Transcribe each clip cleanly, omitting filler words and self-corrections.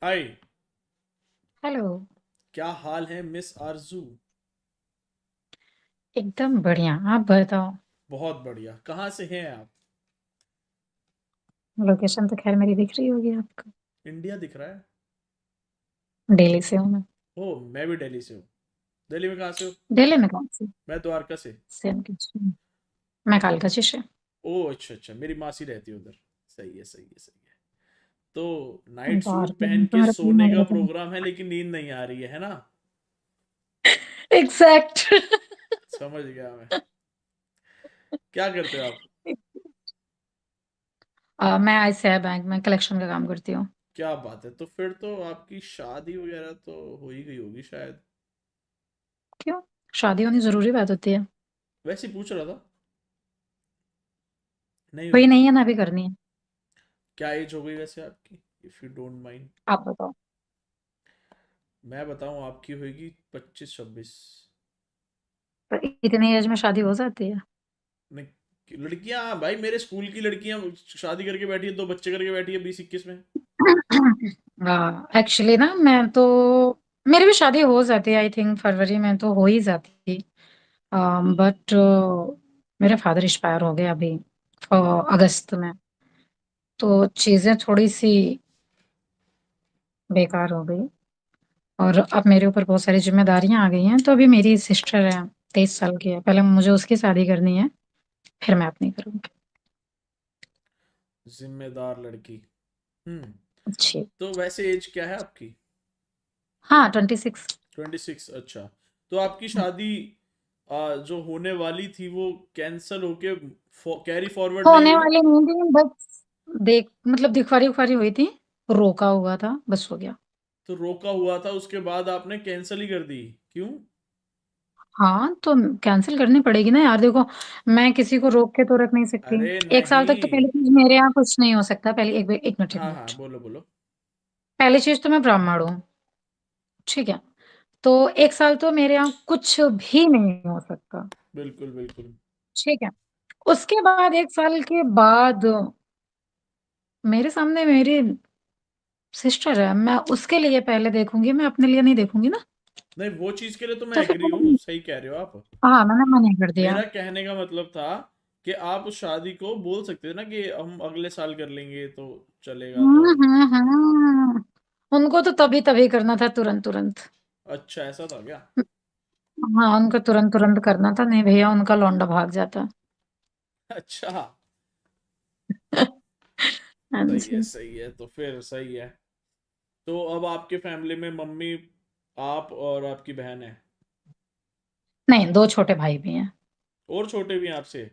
हाय। Hello. क्या हाल है miss आरजू? एकदम बढ़िया। आप बताओ। बहुत बढ़िया। कहाँ से हैं आप? लोकेशन तो खैर मेरी दिख रही होगी आपको। इंडिया दिख रहा है। दिल्ली से हूँ मैं। ओह, मैं भी दिल्ली से हूँ। दिल्ली में कहाँ से हो? दिल्ली में कौन सी? मैं द्वारका से। सेम कुछ नहीं। मैं कालकाची से। ओह अच्छा अच्छा, मेरी मासी रहती है उधर। सही है सही है सही है। तो नाइट सूट द्वारका पहन में तो के मेरा कोई सोने नहीं का रहता। प्रोग्राम है, लेकिन नींद नहीं आ रही है ना? एग्जैक्ट। समझ गया मैं। क्या करते हो आप? मैं ICICI बैंक में कलेक्शन का काम करती हूँ। क्या बात है, तो फिर तो आपकी शादी वगैरह तो हो ही गई होगी शायद। क्यों? शादी होनी जरूरी बात होती है? वैसे ही पूछ रहा था। नहीं कोई हुई? नहीं है ना, अभी करनी है। क्या एज हो गई वैसे आपकी, इफ यू डोंट माइंड? आप बताओ। मैं बताऊं, आपकी होगी 25-26। तो इतनी एज में शादी हो जाती है? नहीं, लड़कियां भाई, मेरे स्कूल की लड़कियां शादी करके बैठी है, 2 बच्चे करके बैठी है 20-21 में। एक्चुअली ना मैं तो, मेरी भी शादी हो जाती है, आई थिंक फरवरी में तो हो ही जाती। बट मेरे फादर एक्सपायर हो गए अभी अगस्त में। तो चीजें थोड़ी सी बेकार हो गई। और अब मेरे ऊपर बहुत सारी जिम्मेदारियां आ गई हैं, तो अभी मेरी सिस्टर है, 23 साल की है, पहले मुझे उसकी शादी करनी है, फिर मैं अपनी करूंगी। जिम्मेदार लड़की। हम्म। अच्छी। तो वैसे एज क्या है आपकी? हाँ, 26। 26, अच्छा। तो आपकी शादी जो होने वाली थी वो कैंसल होके कैरी फॉरवर्ड नहीं होने हुई? वाली नहीं थी बस, देख मतलब दिखवारी उखवारी हुई थी, रोका हुआ था, बस हो गया। तो रोका हुआ था, उसके बाद आपने कैंसिल ही कर दी? क्यों? हाँ तो कैंसिल करनी पड़ेगी ना यार, देखो मैं किसी को रोक के तो रख नहीं सकती। अरे 1 साल तक तो नहीं। पहली चीज मेरे यहाँ कुछ नहीं हो सकता। पहले एक मिनट एक हाँ हाँ, मिनट। बोलो बोलो। पहली चीज तो मैं ब्राह्मण हूँ, ठीक है? तो 1 साल तो मेरे यहाँ कुछ भी नहीं हो सकता, बिल्कुल बिल्कुल। ठीक है? उसके बाद 1 साल के बाद मेरे सामने मेरी सिस्टर है, मैं उसके लिए पहले देखूंगी, मैं अपने लिए नहीं देखूंगी ना। नहीं, वो चीज के लिए तो मैं तो फिर एग्री हूँ, सही कह रहे हो आप। हाँ, मैंने मना कर दिया। मेरा कहने का मतलब था कि आप उस शादी को बोल सकते थे ना कि हम अगले साल कर लेंगे तो चलेगा तो। उनको तो तभी तभी करना था, तुरंत तुरंत। अच्छा, ऐसा था क्या? हाँ, उनको तुरंत तुरंत करना था, नहीं भैया उनका लौंडा भाग जाता। अच्छा। हाँ जी। सही है, तो फिर सही है। तो अब आपके फैमिली में मम्मी, आप और आपकी बहन है? नहीं, 2 छोटे भाई भी हैं। और छोटे भी हैं आपसे?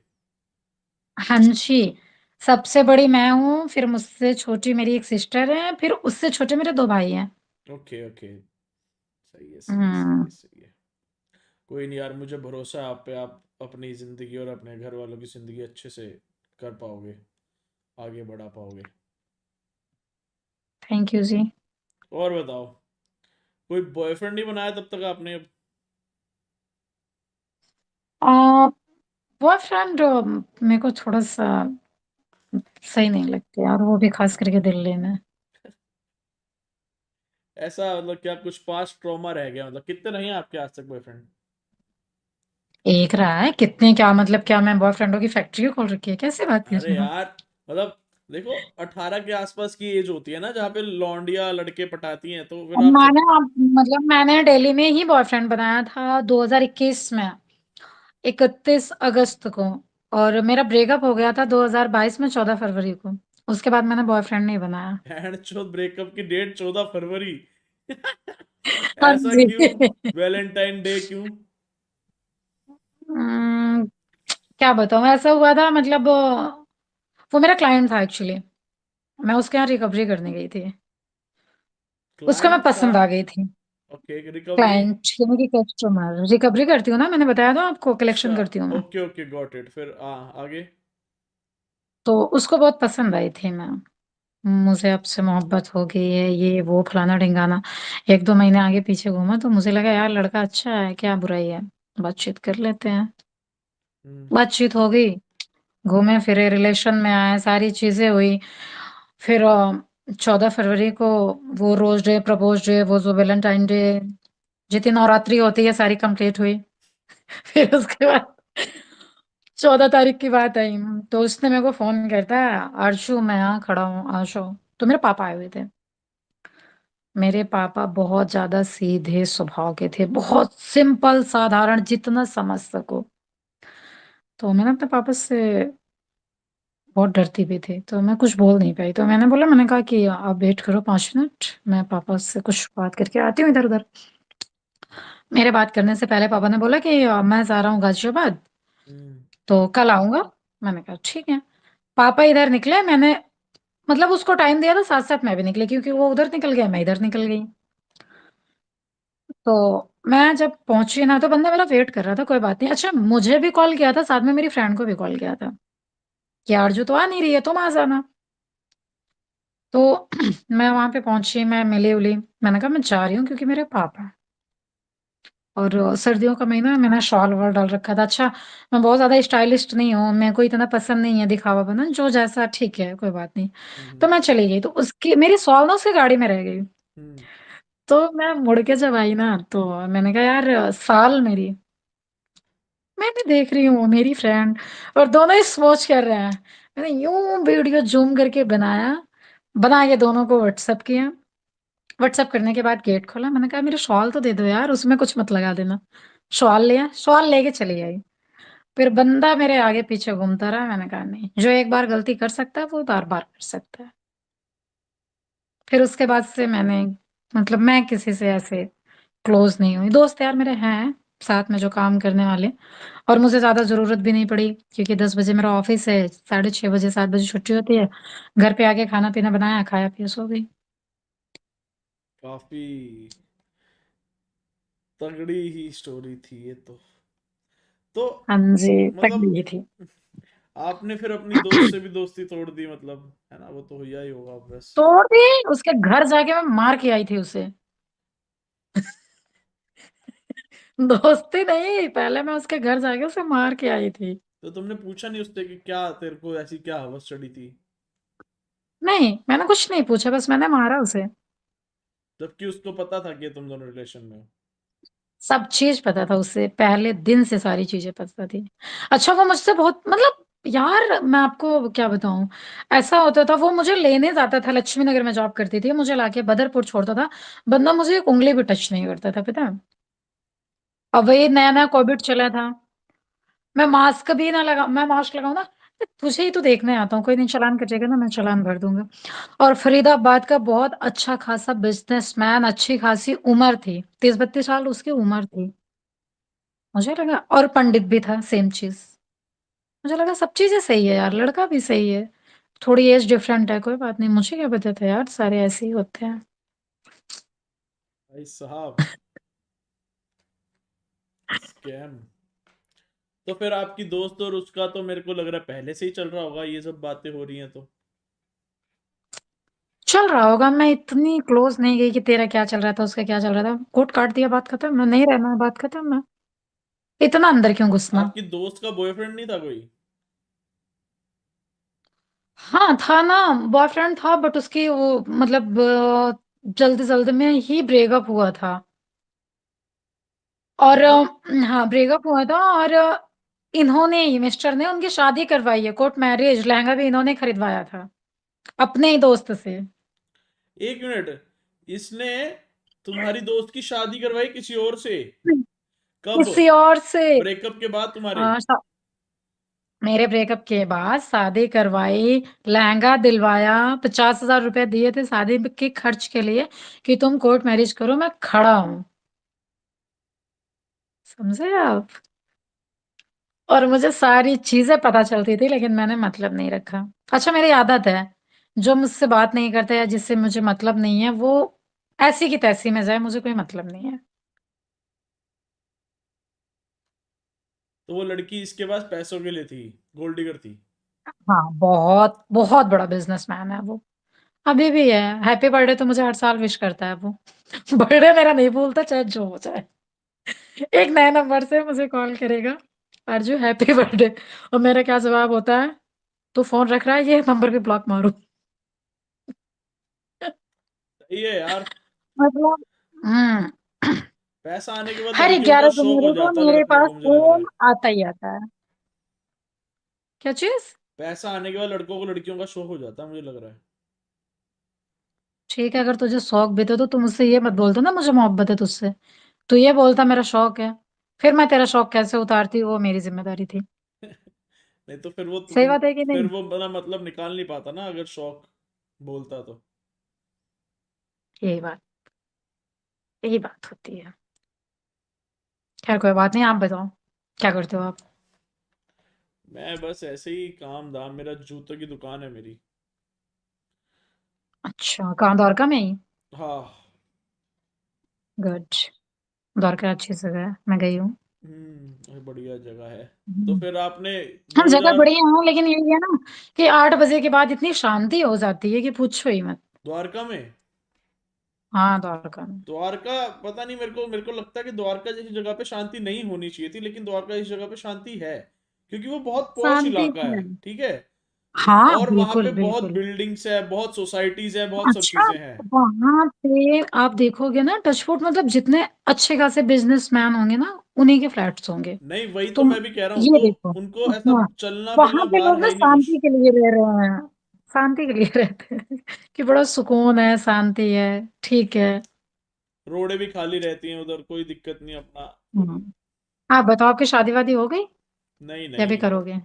हाँ जी। सबसे बड़ी मैं हूँ, फिर मुझसे छोटी मेरी एक सिस्टर है, फिर उससे छोटे मेरे 2 भाई हैं। Okay okay. सही है सही है सही हम्म। है सही है। कोई नहीं यार, मुझे भरोसा है आप पे। आप अपनी जिंदगी और अपने घर वालों की जिंदगी अच्छे से कर पाओगे, आगे बढ़ा पाओगे। थैंक यू जी। और बताओ, कोई बॉयफ्रेंड नहीं बनाया तब तक आपने? बॉयफ्रेंड मेरे को थोड़ा सा सही नहीं लगते यार, वो भी खास करके दिल्ली में। ऐसा मतलब क्या कुछ पास्ट ट्रॉमा रह गया? मतलब कितने रहे हैं आपके आज तक बॉयफ्रेंड? एक रहा है, कितने क्या मतलब, क्या मैं बॉयफ्रेंडों की फैक्ट्री खोल रखी है? कैसे बात कर अरे रहे हो? यार, मतलब देखो, 18 के आसपास की एज होती है ना जहाँ पे लौंडिया लड़के पटाती हैं, तो फिर अब आप मैंने दिल्ली में ही बॉयफ्रेंड बनाया था 2021 में, 31 अगस्त को। और मेरा ब्रेकअप हो गया था 2022 में, 14 फरवरी को। उसके बाद मैंने बॉयफ्रेंड नहीं बनाया। हैंड चोद ब्रेकअप की डेट 14 फरवरी? हाँ ऐसा जी। क्यों? वैलेंटाइन डे क्यों? हम्म, क्या बताऊँ, ऐसा हुआ था मतलब वो मेरा क्लाइंट था एक्चुअली। मैं उसके यहाँ रिकवरी करने गई थी। उसको मैं क्लाइंट था? पसंद आ गई थी। Okay, recovery. क्लाइंट यानी कि कस्टमर, रिकवरी करती हूँ ना, मैंने बताया था आपको, अच्छा, कलेक्शन करती हूँ मैं। Okay okay, got it. फिर आगे? तो उसको बहुत पसंद आई थी मैं। मुझे आपसे मोहब्बत हो गई है, ये वो फलाना ढिंगाना। 1-2 महीने आगे पीछे घूमा तो मुझे लगा यार लड़का अच्छा है, क्या बुराई है, बातचीत कर लेते हैं। हम्म। बातचीत हो गई, घूमे फिरे, रिलेशन में आए, सारी चीजें हुई। फिर 14 फरवरी को वो रोज डे, प्रपोज डे, वो जो वैलेंटाइन डे, जितनी नवरात्रि होती है सारी कंप्लीट हुई। फिर उसके बाद 14 तारीख की बात आई, तो उसने मेरे को फोन करता है, अर्शु मैं यहाँ खड़ा हूँ, आ जाओ। तो मेरे पापा आए हुए थे। मेरे पापा बहुत ज्यादा सीधे स्वभाव के थे, बहुत सिंपल साधारण, जितना समझ सको। तो मैंने अपने पापा से बहुत डरती भी थी, तो मैं कुछ बोल नहीं पाई। तो मैंने कहा कि आप वेट करो 5 मिनट, मैं पापा से कुछ बात करके आती हूँ इधर उधर। मेरे बात करने से पहले पापा ने बोला कि मैं जा रहा हूँ गाजियाबाद, हम्म। तो कल आऊंगा। मैंने कहा ठीक है। पापा इधर निकले, मैंने मतलब उसको टाइम दिया था, साथ साथ मैं भी निकली, क्योंकि वो उधर निकल गया, मैं इधर निकल गई। तो मैं जब पहुंची ना, तो बंदा मेरा वेट कर रहा था, कोई बात नहीं। अच्छा, मुझे भी कॉल किया था, साथ में मेरी फ्रेंड को भी कॉल किया था कि आरजू तो आ नहीं रही है, तुम आ जाना। तो मैं वहां पे पहुंची, मैं मिली उली, मैंने कहा मैं जा रही हूँ क्योंकि मेरे पापा। और सर्दियों का महीना है, मैंने शॉल वॉल डाल रखा था। अच्छा, मैं बहुत ज्यादा स्टाइलिस्ट नहीं हूँ, मेरे को इतना पसंद नहीं है दिखावा बना, जो जैसा ठीक है, कोई बात नहीं। तो हम्म। मैं चली गई, तो उसकी मेरी शॉल ना उसकी गाड़ी में रह गई। हम्म। तो मैं मुड़ के जब आई ना, तो मैंने कहा यार साल मेरी, मैं भी देख रही हूँ मेरी फ्रेंड, और दोनों ही स्मोच कर रहे हैं। मैंने यूं वीडियो जूम करके बनाया, बना के दोनों को व्हाट्सएप किया। व्हाट्सएप करने के बाद गेट खोला, मैंने कहा मेरे शॉल तो दे दो यार, उसमें कुछ मत लगा देना। शॉल लिया, शॉल लेके चली आई। फिर बंदा मेरे आगे पीछे घूमता रहा। मैंने कहा नहीं, जो एक बार गलती कर सकता है वो बार बार कर सकता है। फिर उसके बाद से मैंने, मतलब मैं किसी से ऐसे क्लोज नहीं हुई। दोस्त यार मेरे हैं साथ में जो काम करने वाले, और मुझे ज्यादा जरूरत भी नहीं पड़ी, क्योंकि 10 बजे मेरा ऑफिस है, 6:30 बजे 7 बजे छुट्टी होती है। घर पे आके खाना पीना बनाया, खाया पिया, सो गई। काफी तगड़ी ही स्टोरी थी ये तो हाँ जी, मतलब तकलीफ थी। आपने फिर अपनी दोस्त से भी दोस्ती तोड़ दी, मतलब है ना, वो तो हुआ ही होगा बस। तोड़ दी। उसके घर जाके मैं मार के आई थी उसे। दोस्ती नहीं, पहले मैं उसके घर जाके उसे मार के आई थी। तो तुमने पूछा नहीं उससे कि क्या तेरे को ऐसी क्या हवस चढ़ी थी, नहीं, मैंने कुछ नहीं पूछा, बस मैंने मारा उसे। जबकि उसको पता था कि तुम दोनों रिलेशन में हो? सब चीज पता था उसे, पहले दिन से सारी चीजें पता थी। अच्छा, वो मुझसे बहुत, मतलब यार मैं आपको क्या बताऊं, ऐसा होता था, वो मुझे लेने जाता था, लक्ष्मी नगर में जॉब करती थी, मुझे लाके बदरपुर छोड़ता था। बंदा मुझे एक उंगली भी टच नहीं करता था, पता है। अब वही नया नया कोविड चला था, मैं मास्क भी ना लगा, मैं मास्क लगाऊं ना, तुझे ही तो देखने आता हूँ, कोई नहीं चालान कटेगा ना, मैं चालान भर दूंगा। और फरीदाबाद का बहुत अच्छा खासा बिजनेसमैन, अच्छी खासी उम्र थी, 30-32 साल उसकी उम्र थी। मुझे लगा, और पंडित भी था, सेम चीज। मुझे लगा सब चीजें सही है यार, लड़का भी सही है, थोड़ी एज डिफरेंट है, कोई बात नहीं, मुझे क्या पता था यार, सारे ऐसे ही होते हैं। भाई साहब, स्कैम। तो फिर आपकी दोस्त और उसका तो मेरे को लग रहा है पहले से ही चल रहा होगा, ये सब बातें हो रही हैं तो। चल रहा होगा, मैं इतनी क्लोज नहीं गई कि तेरा क्या चल रहा था, उसका क्या चल रहा था, कोट काट दिया, बात खत्म, मैं नहीं रहना है, बात खत्म। मैं इतना अंदर क्यों घुसना। आपकी दोस्त का बॉयफ्रेंड नहीं था कोई? हाँ था ना, बॉयफ्रेंड था, बट उसकी वो मतलब जल्दी जल्दी में ही ब्रेकअप हुआ था। और मतलब हाँ, ब्रेकअप हुआ था, और इन्होंने ही, मिस्टर ने उनकी शादी करवाई है, कोर्ट मैरिज, लहंगा भी इन्होंने खरीदवाया था अपने ही दोस्त से। एक मिनट, इसने तुम्हारी दोस्त की शादी करवाई किसी और से? कब? किसी और से। ब्रेकअप के बाद तुम्हारे? हाँ, मेरे ब्रेकअप के बाद शादी करवाई, लहंगा दिलवाया, 50,000 रुपए दिए थे शादी के खर्च के लिए, कि तुम कोर्ट मैरिज करो, मैं खड़ा हूं। समझे आप। और मुझे सारी चीजें पता चलती थी, लेकिन मैंने मतलब नहीं रखा। अच्छा, मेरी आदत है, जो मुझसे बात नहीं करता या जिससे मुझे मतलब नहीं है, वो ऐसी की तैसी में जाए, मुझे कोई मतलब नहीं है। तो वो लड़की इसके पास पैसों के लिए थी, गोल्ड डिगर थी? हाँ, बहुत बहुत बड़ा बिजनेसमैन है वो, अभी भी है। हैप्पी बर्थडे तो मुझे हर साल विश करता है वो। बर्थडे मेरा नहीं भूलता, चाहे जो हो जाए। एक नए नंबर से मुझे कॉल करेगा, अर्जु हैप्पी बर्थडे, और मेरा क्या जवाब होता है, तू फोन रख रहा है, ये नंबर भी ब्लॉक मारू। सही है यार। मतलब पैसा आने के बाद हर लड़कियों का 11 शौक हो जनवरी को जाता है मेरे लड़कों पास को, मुझे लग रहा फोन है। आता ही आता है। क्या चीज? पैसा आने के बाद लड़कों को लड़कियों का शौक हो जाता है, मुझे लग रहा है। ठीक है, अगर तुझे शौक भी थे तो तुम मुझसे ये मत बोलते ना मुझे मोहब्बत है तुझसे। तू ये बोलता मेरा शौक है, फिर मैं तेरा शौक कैसे उतारती वो मेरी जिम्मेदारी थी। नहीं तो फिर वो सही तुम, बात है कि फिर नहीं? वो बड़ा मतलब निकाल नहीं पाता ना अगर शौक बोलता तो। यही बात, यही बात होती है। खैर कोई बात नहीं, आप बताओ क्या करते हो आप? मैं बस ऐसे ही काम धाम, मेरा जूतों की दुकान है मेरी। अच्छा, कहाँ, द्वारका में ही? हाँ। गुड। द्वारका अच्छी जगह है, मैं गई हूँ। ये बढ़िया जगह है। तो हम्म। फिर आपने हाँ जगह 2000 बढ़िया है, लेकिन यही है ना कि 8 बजे के बाद इतनी शांति हो जाती है कि पूछो ही मत। द्वारका में, हाँ द्वारका में। द्वारका, पता नहीं, मेरे को लगता है कि द्वारका जैसी जगह पे शांति नहीं होनी चाहिए थी, लेकिन द्वारका इस जगह पे शांति है, क्योंकि वो बहुत पॉश शांति इलाका है। है, ठीक है। हाँ और वहां बिल्कुल पे बहुत बिल्कुल। बिल्डिंग्स है, बहुत सोसाइटीज है, बहुत सब अच्छा, चीजें हैं। वहां पे आप देखोगे ना टचवुड, मतलब जितने अच्छे खासे बिजनेसमैन होंगे ना उन्हीं के फ्लैट्स होंगे। नहीं, वही तो तुम मैं भी कह रहा हूँ, ये तो देखो। उनको ऐसा हाँ, चलना वहां फिरना पे बाहर लोग है ना ही नहीं कुछ। शांति के लिए रह रहे हैं, शांति के लिए रहते हैं कि बड़ा सुकून है, शांति है, ठीक है। रोडें भी खाली रहती हैं उधर, कोई दिक्कत नहीं अपना। आप बताओ, आपकी शादी वादी हो गई नहीं या भी नहीं, करोगे?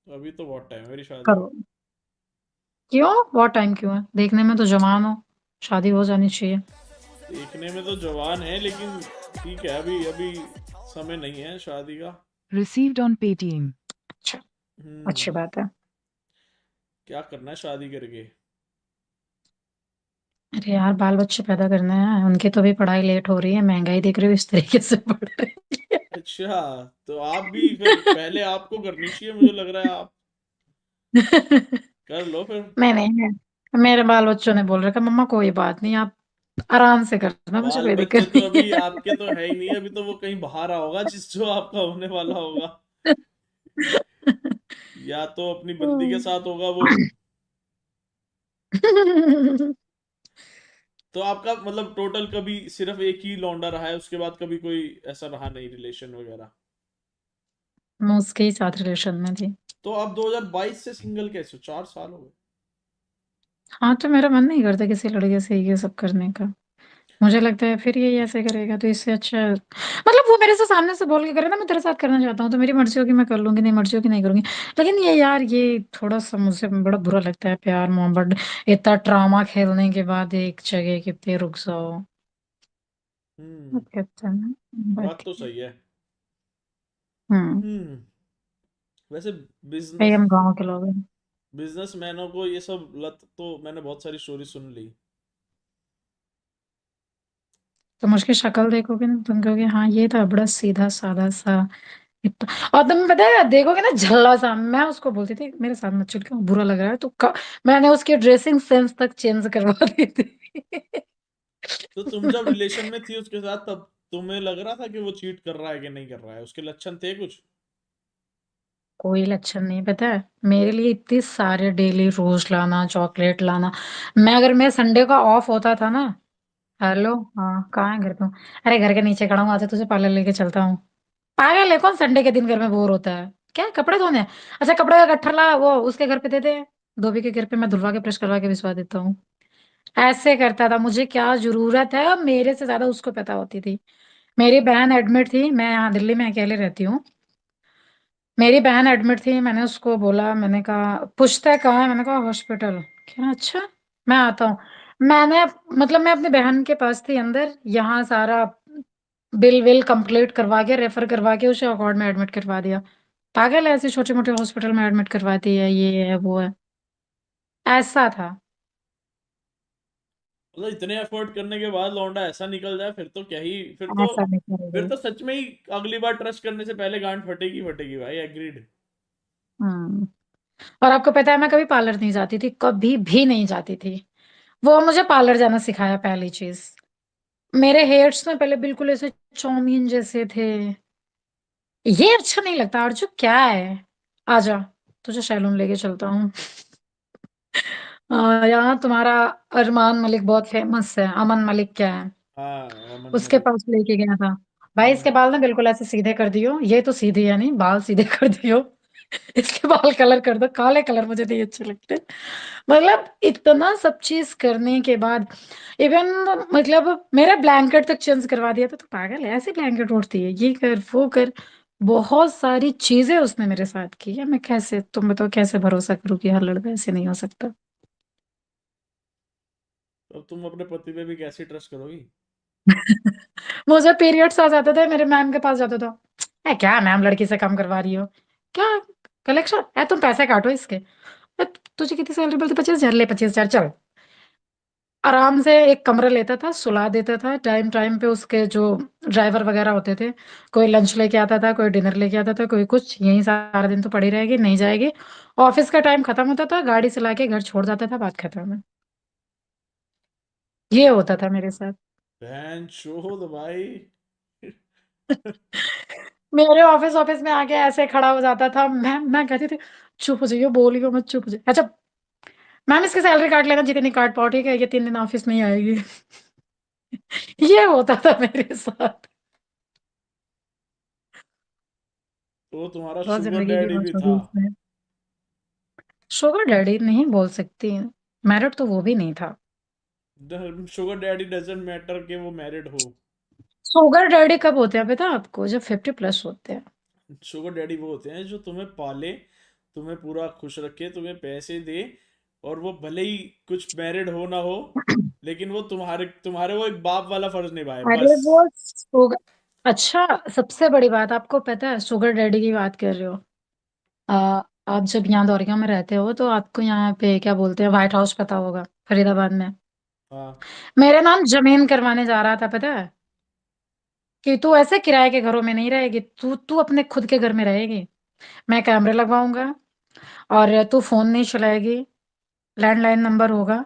अभी तो बहुत टाइम है मेरी शादी को। करो। क्यों? बहुत टाइम क्यों है? देखने में तो जवान हो, शादी हो जानी चाहिए। देखने में तो जवान है, लेकिन ठीक है, अभी अभी समय नहीं है शादी का। Received on Paytm. अच्छा, हम्म। अच्छी बात है। क्या करना है शादी करके? अरे यार, बाल बच्चे पैदा करने हैं, उनकी तो भी पढ़ाई लेट हो रही है, महंगाई देख रही हो इस तरीके से बढ़ रही है। अच्छा, तो आप भी फिर पहले आपको करनी चाहिए, मुझे लग रहा है आप कर लो फिर। नहीं नहीं, मेरे बाल बच्चों ने बोल रखा मम्मा कोई बात नहीं, आप आराम से करना, मुझे बाल कोई बच्चे दिक्कत तो नहीं अभी आपके तो है ही नहीं, अभी तो वो कहीं बाहर होगा जिस जो आपका होने वाला होगा। है। या तो अपनी बंदी के साथ होगा वो। तो आपका मतलब टोटल कभी सिर्फ एक ही लौंडा रहा है, उसके बाद कभी कोई ऐसा रहा नहीं रिलेशन वगैरह? मैं उसके ही साथ रिलेशन में थी। तो आप 2022 से सिंगल कैसे हो, 4 साल हो गए? हाँ तो मेरा मन नहीं करता किसी लड़के से ये सब करने का। मुझे लगता है फिर ये ऐसे करेगा तो इससे अच्छा, मतलब वो मेरे से सामने से बोल के करे ना मैं तेरे साथ करना चाहता हूँ तो मेरी मर्जी होगी मैं कर लूंगी, नहीं मर्जी होगी नहीं करूंगी। लेकिन ये यार, ये थोड़ा सा मुझे बड़ा बुरा लगता है, प्यार मोहब्बत इतना ड्रामा खेलने के बाद एक जगह कितने रुक जाओ। हम्म। बहुत कहते हैं ना, बात बात तो ये। सही है। हम्म। हम्म। वैसे भाई बिजनेस हम गाँव के लोग हैं। बिजनेसमैनों को ये सब लत तो मैंने बहुत सारी स्टोरी सुन ली। तुम उसकी शक्ल देखोगे ना तुम कहोगे हाँ ये था बड़ा सीधा साधा सा, इतना। और तुम्हें पता है देखोगे ना झल्ला सा, मैं उसको बोलती थी मेरे साथ मत चिढ़, क्यों बुरा लग रहा है तो मैंने उसकी ड्रेसिंग सेंस तक चेंज करवा दी थी। तो तुम जब रिलेशन में थी उसके साथ, तब तुम्हें लग रहा था कि वो चीट कर रहा है कि नहीं कर रहा है, उसके लक्षण थे कुछ? कोई लक्षण नहीं, पता है मेरे लिए इतने सारे डेली रोज लाना, चॉकलेट लाना। मैं अगर मैं संडे का ऑफ होता था ना, हेलो हाँ कहाँ है, घर पे हूँ। अरे घर के नीचे खड़ा हूँ, आजा तुझे पार्लर लेके चलता हूँ। पागल है कौन संडे के दिन घर में बोर होता है? क्या कपड़े धोने हैं? अच्छा कपड़े का गट्ठर ला, वो उसके घर पे दे दे, धोबी के घर पे मैं धुलवा के प्रेस करवा के भिजवा देता हूँ। ऐसे करता था, मुझे क्या जरूरत है, और मेरे से ज्यादा उसको पता होती थी। मेरी बहन एडमिट थी, मैं यहाँ दिल्ली में अकेले रहती हूँ। मेरी बहन एडमिट थी, मैंने उसको बोला, मैंने कहा पूछता है कहाँ है, मैंने कहा हॉस्पिटल। क्या अच्छा, मैं आता हूँ। मैंने, मतलब मैं अपनी बहन के पास थी अंदर, यहाँ सारा बिल विल कंप्लीट करवा के रेफर करवा के उसे अकॉर्ड में एडमिट करवा दिया। पागल है, ऐसे छोटे मोटे हॉस्पिटल में एडमिट करवाती है, ये है वो है। ऐसा था। मतलब इतने एफर्ट करने के बाद लौंडा ऐसा निकल जाए, फिर तो क्या ही, फिर तो, ऐसा नहीं फिर करेगा। तो सच में ही अगली बार ट्रस्ट करने से पहले गांड फटेगी फटेगी भाई, एग्रीड। हम्म। और आपको पता है मैं कभी पार्लर नहीं जाती थी, कभी भी नहीं जाती थी। वो मुझे पार्लर जाना सिखाया पहली चीज। मेरे हेयर्स ना पहले बिल्कुल ऐसे चाउमीन जैसे थे। ये अच्छा नहीं लगता अर्जु, क्या है? आजा, तुझे सैलून लेके चलता हूँ। यहाँ तुम्हारा अरमान मलिक बहुत फेमस है, अमन मलिक क्या है, हाँ, अमन उसके मलिक। पास लेके गया था। भाई हम्म। इसके बाल ना बिल्कुल ऐसे सीधे कर दियो, ये तो सीधे है नहीं, बाल सीधे कर दियो। इसके बाल कलर कर दो, काले कलर मुझे नहीं अच्छे लगते। मतलब इतना सब चीज करने के बाद इवन मतलब मेरा ब्लैंकेट तक चेंज करवा दिया था। तो पागल है, ऐसे ब्लैंकेट उड़ती है, ये कर वो कर, बहुत सारी चीजें उसने मेरे साथ की है। मैं कैसे, तुम बताओ कैसे भरोसा करूँ कि हर लड़का ऐसे नहीं हो सकता। अब तुम अपने पति पे भी कैसे ट्रस्ट करोगी? मुझे पीरियड्स आ जाते थे, मेरे मैम के पास जाता था, है क्या मैम लड़की से कम करवा रही हो, क्या कलेक्शन है, तुम पैसे काटो इसके। "अ, तुझे कितनी सैलरी मिलती? 25,000, ले 25,000 चल। आराम से एक कमरा लेता था, सुला देता था टाइम टाइम पे। उसके जो ड्राइवर वगैरह होते थे, कोई लंच लेके आता था, कोई डिनर लेके आता था, कोई कुछ, यही सारा दिन तो पड़ी रहेगी, नहीं जाएगी। ऑफिस का टाइम खत्म होता था, गाड़ी चला के घर छोड़ जाता था, बात खत्म है। ये होता था मेरे साथ। बहन चोद भाई। मेरे ऑफिस ऑफिस में आके ऐसे खड़ा हो जाता था। मैं कहती थी चुप हो जाइए, बोलियो मत, चुप हो जाइए। अच्छा मैम इसकी सैलरी काट लेना, जितनी काट पाओ, ठीक है, ये 3 दिन ऑफिस नहीं आएगी। ये होता था मेरे साथ। तो तुम्हारा बहुत शुगर जिंदगी की डैडी बहुत भी था? छोटी इसमें। शुगर डैडी नहीं बोल सकती, मैरिड तो वो भी नहीं था। शुगर डैडी डजेंट मैटर कि वो मैरिड हो। शुगर डैडी कब होते हैं पता है आपको? जब 50+ होते हैं। शुगर डैडी वो होते हैं जो तुम्हें पाले, तुम्हें पूरा खुश रखे, तुम्हें पैसे दे, और वो भले ही कुछ मैरिड हो ना हो, लेकिन वो तुम्हारे तुम्हारे वो एक बाप वाला फर्ज निभाए अरे बस। वो शुगर, अच्छा सबसे बड़ी बात आपको पता है, शुगर डैडी की बात कर रहे हो। आ, आप जब यहाँ दौरिया में रहते हो तो आपको यहाँ पे क्या बोलते हैं, व्हाइट हाउस पता होगा, फरीदाबाद में। हाँ। मेरे नाम जमीन करवाने जा रहा था पता है, कि तू ऐसे किराए के घरों में नहीं रहेगी, तू तू अपने खुद के घर में रहेगी। मैं कैमरे लगवाऊंगा, और तू फोन नहीं चलाएगी, लैंडलाइन नंबर होगा,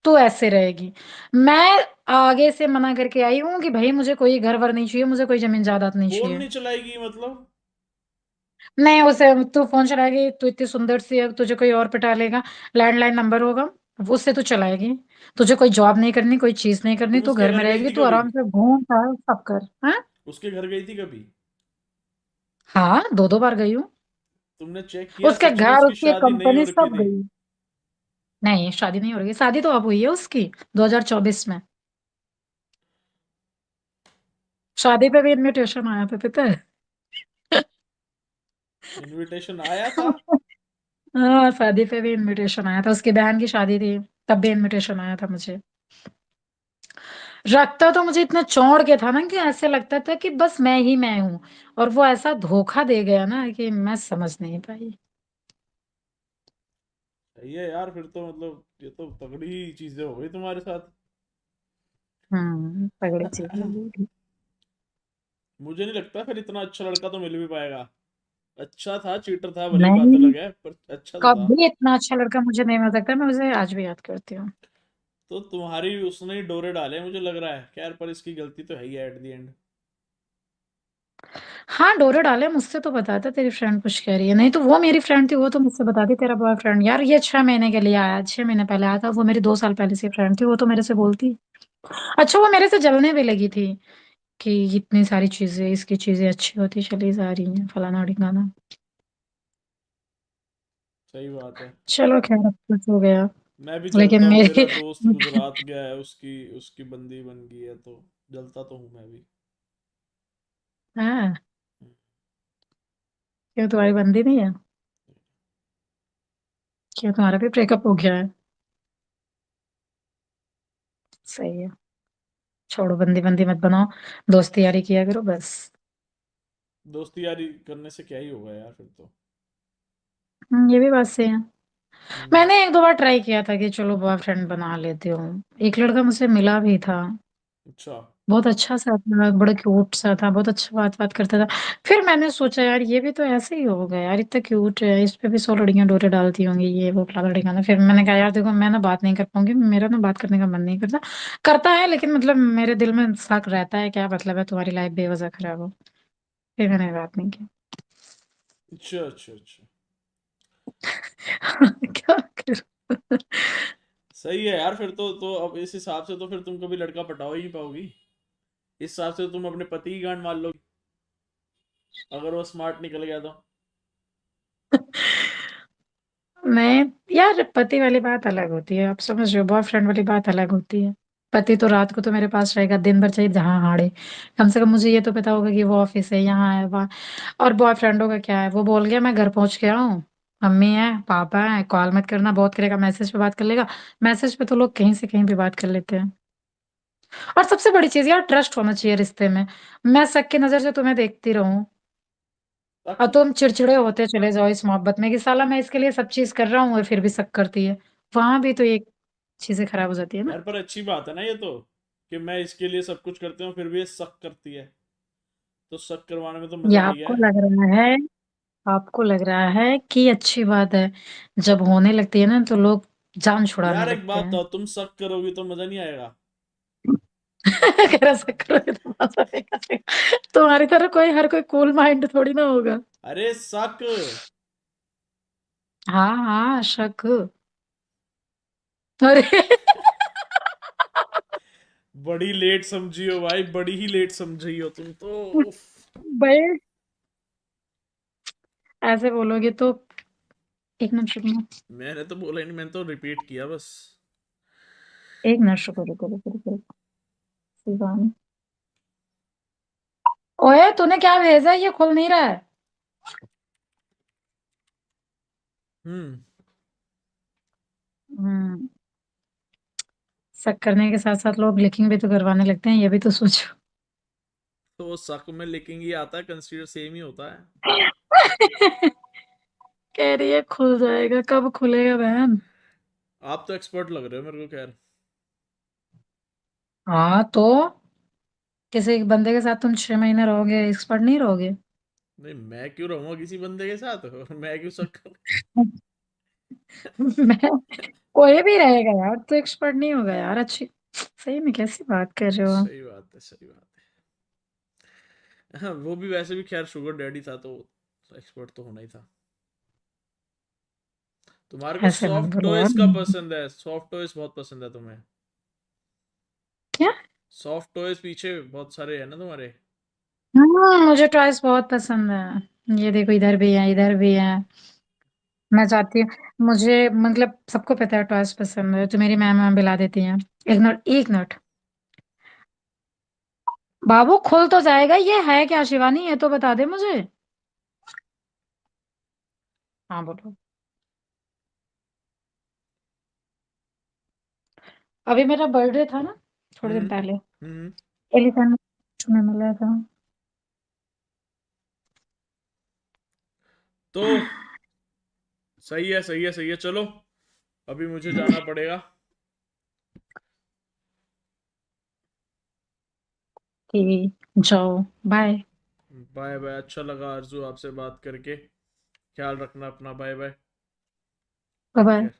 तू ऐसे रहेगी। मैं आगे से मना करके आई हूँ कि भाई मुझे कोई घर वर नहीं चाहिए, मुझे कोई जमीन जायदाद नहीं फोन चाहिए। नहीं चलाएगी मतलब? नहीं उसे, तू फोन चलाएगी, तू इतनी सुंदर सी है, तुझे कोई और पटा लेगा, लैंडलाइन नंबर होगा, उससे तू चलाएगी। तुझे कोई जॉब नहीं करनी, कोई चीज नहीं करनी, तुम तू उसके घर घर में गई रहेगी, थी तू कभी? आराम से घूम टहल सब कर। हाँ उसके घर गई थी कभी? हाँ, 2 2 बार गई हूँ। तुमने चेक किया उसके सच में घर, उसकी उसकी शादी नहीं हो कंपनी रखी सब थी? गई। नहीं शादी नहीं हो रही, शादी तो अब हुई है उसकी 2024 में। शादी पे भी इनविटेशन आया था पता है। इनविटेशन आया था? हाँ शादी पे भी इनविटेशन आया था, उसकी बहन की शादी थी, तब भी इनविटेशन आया था मुझे। रखता तो मुझे इतना चौड़ के था ना कि ऐसे लगता था कि बस मैं ही मैं हूं। और वो ऐसा धोखा दे गया ना कि मैं समझ नहीं पाई। सही है यार, फिर तो मतलब ये तो तगड़ी चीजें हो गई तुम्हारे साथ। तगड़ी चीज है वो भी। मुझे नहीं लगता फिर इतना अच्छा लड़का तो मिल भी पाएगा। अच्छा था, चीटर था, भले ही बात नहीं, अलग है, पर अच्छा तो था। कभी इतना अच्छा लड़का मुझे नहीं मिल सकता, मैं उसे आज भी याद करती हूँ। तो तुम्हारी उसने ही डोरे डाले मुझे लग रहा है यार, पर इसकी गलती तो है ही एट द एंड। हाँ डोरे डाले मुझसे, तो बताता तेरी फ्रेंड कुछ कह रही है, नहीं तो वो मेरी फ्रेंड थी, वो तो मुझसे बताती तेरा बॉयफ्रेंड यार ये 6 महीने के लिए आया, 6 महीने पहले आया था, वो मेरी 2 साल पहले से फ्रेंड थी, वो तो मेरे से बोलती। अच्छा वो मेरे से जलने भी लगी थी कि इतनी सारी चीजें, इसकी चीजें अच्छी होती चली जा रही हैं, फलाना ढिकाना। सही बात है। चलो खैर अब कुछ हो गया। मैं भी लेकिन जलता हूँ, मेरा मेरी दोस्त गुजरात गया है, उसकी उसकी बंदी बन गई है, तो जलता तो हूँ मैं भी। हाँ, क्यों तुम्हारी बंदी नहीं है? क्यों तुम्हारा भी ब्रेकअप हो गया है? सही है, छोड़ो, बंदी बंदी मत बनाओ, दोस्ती यारी किया करो बस। दोस्ती यारी करने से क्या ही होगा यार फिर तो। ये भी बात सही है। हम्म। मैंने 1 2 बार ट्राई किया था कि चलो बॉयफ्रेंड बना लेती हूँ, एक लड़का मुझसे मिला भी था, अच्छा। बहुत अच्छा सा था, बड़ा क्यूट सा था, बहुत अच्छा बात बात करता था। फिर मैंने सोचा यार ये भी तो ऐसे ही होगा यार, इतना क्यूट है, इस पे भी 100 लड़कियां डोरे डालती होंगी, ये वो फलाना ढिकाना। फिर मैंने कहा यार देखो मैं ना बात नहीं कर पाऊंगी, मेरा ना बात करने का मन नहीं करता, करता है लेकिन मतलब मेरे दिल में शक रहता है, क्या मतलब है तुम्हारी लाइफ बेवजह खराब हो। फिर मैंने बात नहीं की। अच्छा अच्छा अच्छा। क्या करूं? सही है यार, फिर तो अब इस हिसाब से तो फिर तुम कभी लड़का पटाओ ही नहीं पाओगी। इस हिसाब से तो तुम अपने पति की गांड मार लोगी, अगर वो स्मार्ट निकल गया तो। मैं यार, पति वाली बात अलग होती है, आप समझ रहे हो, बॉयफ्रेंड वाली बात अलग होती है। पति तो रात को तो मेरे पास रहेगा, दिन भर चाहे जहाँ हाड़े, कम से कम मुझे ये तो पता होगा कि वो ऑफिस है, यहाँ है, वहाँ। और बॉयफ्रेंडों का क्या है, वो बोल गया मैं घर पहुंच गया हूँ, मम्मी है, पापा है, कॉल मत करना, बहुत करेगा, मैसेज पे बात कर लेगा। मैसेज पे तो लोग कहीं से कहीं भी बात कर लेते हैं। और सबसे बड़ी चीज यार, ट्रस्ट होना चाहिए रिश्ते में। मैं शक की नजर से तुम्हें देखती रहूं और तक तुम चिड़चिड़े होते चले जाओ इस मोहब्बत में कि साला मैं इसके लिए सब चीज कर रहा हूँ और फिर भी शक करती है, वहां भी तो ये चीजें खराब हो जाती है ना। यार, पर अच्छी बात है ना ये तो, कि मैं इसके लिए सब कुछ करती हूँ फिर भी ये शक करती है, तो शक करवाने में तो ये मजा ही आपको है। लग रहा है, आपको लग रहा है कि अच्छी बात है, जब होने लगती है ना तो लोग जान छुड़ाने यार एक लगते बात हैं। तो, तुम शक करोगी तो मजा नहीं आएगा। अगर ऐसा करोगे तो मजा आएगा। तुम्हारी तरह कोई, हर कोई कूल माइंड थोड़ी ना होगा। अरे शक, हाँ हाँ, शक। अरे बड़ी लेट समझी हो भाई, बड़ी ही लेट समझी हो तुम तो, उफ। भाई, ऐसे बोलोगे तो एक मिनट रुकना, मैंने तो बोला ही नहीं, मैंने तो रिपीट किया बस। एक मिनट रुको रुको रुको रुको रुको। शिवानी, ओए तूने क्या भेजा, ये खुल नहीं रहा है। हम्म। हम्म। शक करने के साथ साथ लोग लिखिंग भी तो करवाने लगते हैं, ये भी तो सोचो। तो वो शक में लिखेंगे ही आता है, कंसीडर सेम ही होता है। कह रही है खुल जाएगा, कब खुलेगा बहन। आप तो एक्सपर्ट लग रहे हो मेरे को, खैर। हाँ तो किसी एक बंदे के साथ तुम 6 महीने रहोगे, एक्सपर्ट नहीं रहोगे? नहीं, मैं क्यों रहूंगा किसी बंदे के साथ, और मैं क्यों शक करूं? मैं, कोई भी रहेगा यार तो एक्सपर्ट नहीं होगा यार, अच्छी, सही में कैसी बात कर रहे हो आप? सही बात है, सही बात है। हाँ, वो भी वैसे भी खैर शुगर डैडी था, तो एक्सपर्ट तो होना ही था। तुम्हारे को ऐसे मत सॉफ्ट बोलो यार। टॉयज का पसंद है, सॉफ्ट टॉयज बहुत पसंद है तुम्हें। क्या? सॉफ्ट टॉयज पीछे बहुत सारे है ना तुम्हारे। मुझे टॉयज बहुत पसंद है, ये देखो इधर भी है, इधर भी है। मैं चाहती हूँ, मुझे मतलब सबको पता है टॉयज पसंद है, तो मेरी मैम मैम दिला देती हैं। एक मिनट एक मिनट, बाबू खुल तो जाएगा, ये है क्या शिवानी, ये तो बता दे मुझे। हाँ बोलो। अभी मेरा बर्थडे था ना, थोड़े दिन हम्म। पहले, हम्म। एलिफेंट में मिला था। तो सही है, सही है, सही है, चलो अभी मुझे जाना पड़ेगा। ठीक, जाओ, बाय। बाय बाय, अच्छा लगा आरजू आपसे बात करके। ख्याल रखना अपना, bye bye. Bye take bye. Care.